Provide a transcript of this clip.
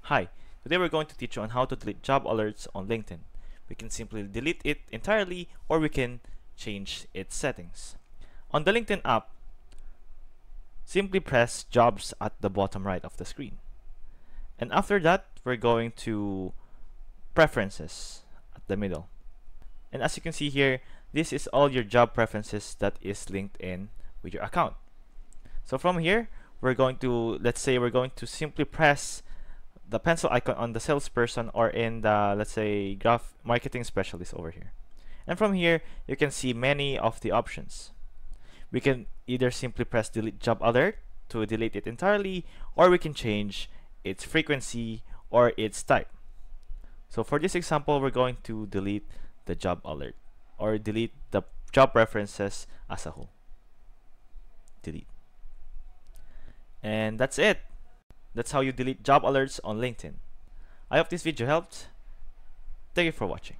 Hi, today we're going to teach you on how to delete job alerts on LinkedIn. We can simply delete it entirely or we can change its settings. On the LinkedIn app, simply press jobs at the bottom right of the screen. And after that, we're going to preferences at the middle. And as you can see here, this is all your job preferences that is linked in with your account. So from here, we're going to, let's say we're going to simply press the pencil icon on the salesperson or in the, let's say, graph marketing specialist over here. And from here, you can see many of the options. We can either simply press delete job alert to delete it entirely, or we can change its frequency or its type. So for this example, we're going to delete the job alert or delete the job preferences as a whole. Delete. And that's it. That's how you delete job alerts on LinkedIn. I hope this video helped. Thank you for watching.